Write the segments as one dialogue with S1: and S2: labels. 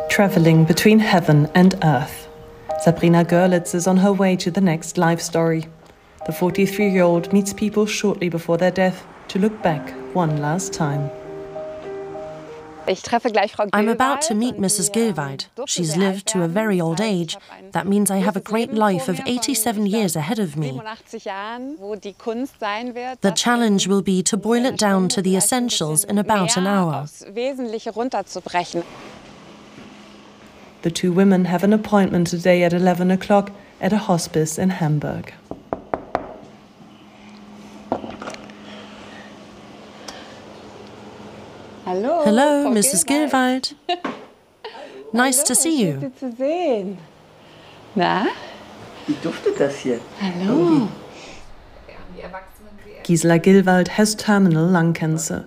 S1: Traveling between heaven and earth, Sabrina Görlitz is on her way to the next life story. The 43-year-old meets people shortly before their death to look back one last time.
S2: I'm about to meet Mrs. Görlitz. She's lived to a very old age. That means I have a great life of 87 years ahead of me. The challenge will be to boil it down to the essentials in about an hour.
S1: The two women have an appointment today at 11 o'clock at a hospice in Hamburg.
S2: Hello, Mrs. Görlitz. Nice to see you.
S3: Na?
S4: Wie duftet das hier?
S3: Hallo.
S1: Gisela Gilwald has terminal lung cancer.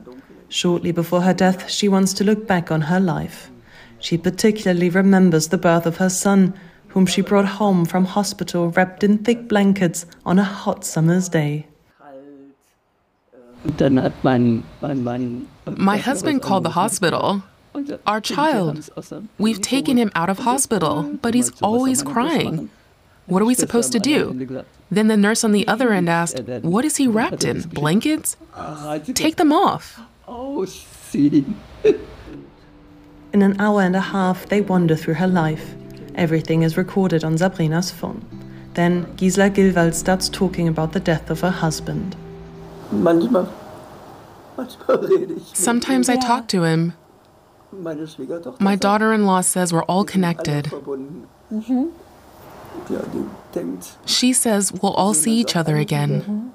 S1: Shortly before her death, she wants to look back on her life. She particularly remembers the birth of her son, whom she brought home from hospital wrapped in thick blankets on a hot summer's day.
S5: My husband called the hospital. Our child. We've taken him out of hospital, but he's always crying. What are we supposed to do? Then the nurse on the other end asked, what is he wrapped in? Blankets? Take them off.
S1: In an hour and a half, they wander through her life. Everything is recorded on Sabrina's phone. Then Gisela Gilwald starts talking about the death of her husband.
S5: Sometimes I talk to him. My daughter-in-law says we're all connected. She says we'll all see each other again.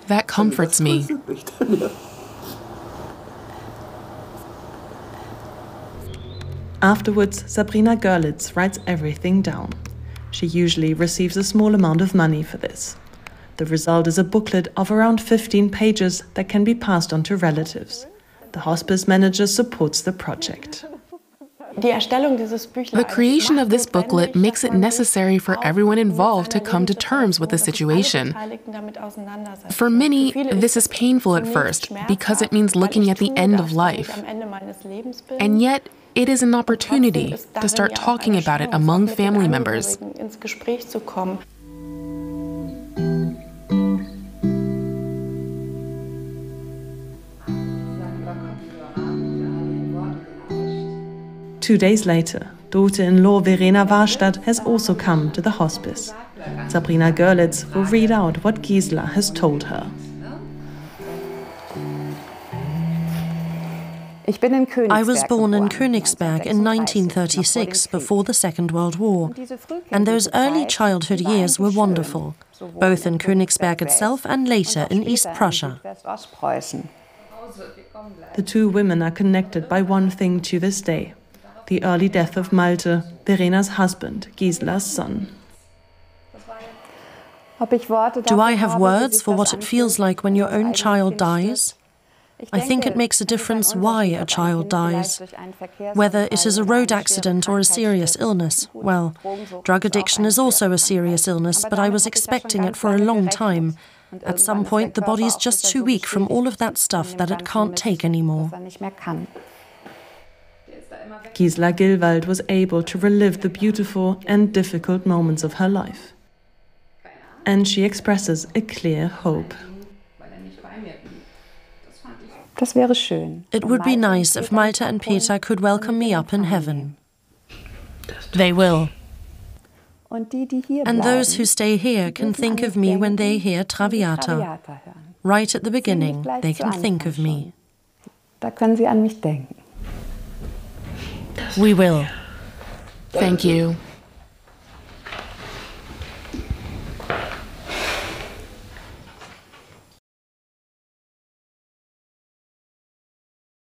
S5: That comforts me.
S1: Afterwards, Sabrina Görlitz writes everything down. She usually receives a small amount of money for this. The result is a booklet of around 15 pages that can be passed on to relatives. The hospice manager supports the project.
S5: The creation of this booklet makes it necessary for everyone involved to come to terms with the situation. For many, this is painful at first because it means looking at the end of life. And yet, it is an opportunity to start talking about it among family members.
S1: Two days later, daughter-in-law Verena Warstadt has also come to the hospice. Sabrina Görlitz will read out what Gisela has told her.
S2: I was born in Königsberg in 1936, before the Second World War, and those early childhood years were wonderful, both in Königsberg itself and later in East Prussia.
S1: The two women are connected by one thing to this day: the early death of Malte, Verena's husband, Gisela's son.
S2: Do I have words for what it feels like when your own child dies? I think it makes a difference why a child dies. Whether it is a road accident or a serious illness. Well, drug addiction is also a serious illness, but I was expecting it for a long time. At some point, the body's just too weak from all of that stuff that it can't take anymore.
S1: Gisela Gilwald was able to relive the beautiful and difficult moments of her life. And she expresses a clear hope.
S2: It would be nice if Malte and Peter could welcome me up in heaven. They will. And those who stay here can think of me when they hear Traviata. Right at the beginning, they can think of me.
S3: Da können Sie an mich denken.
S2: We will.
S5: Thank you.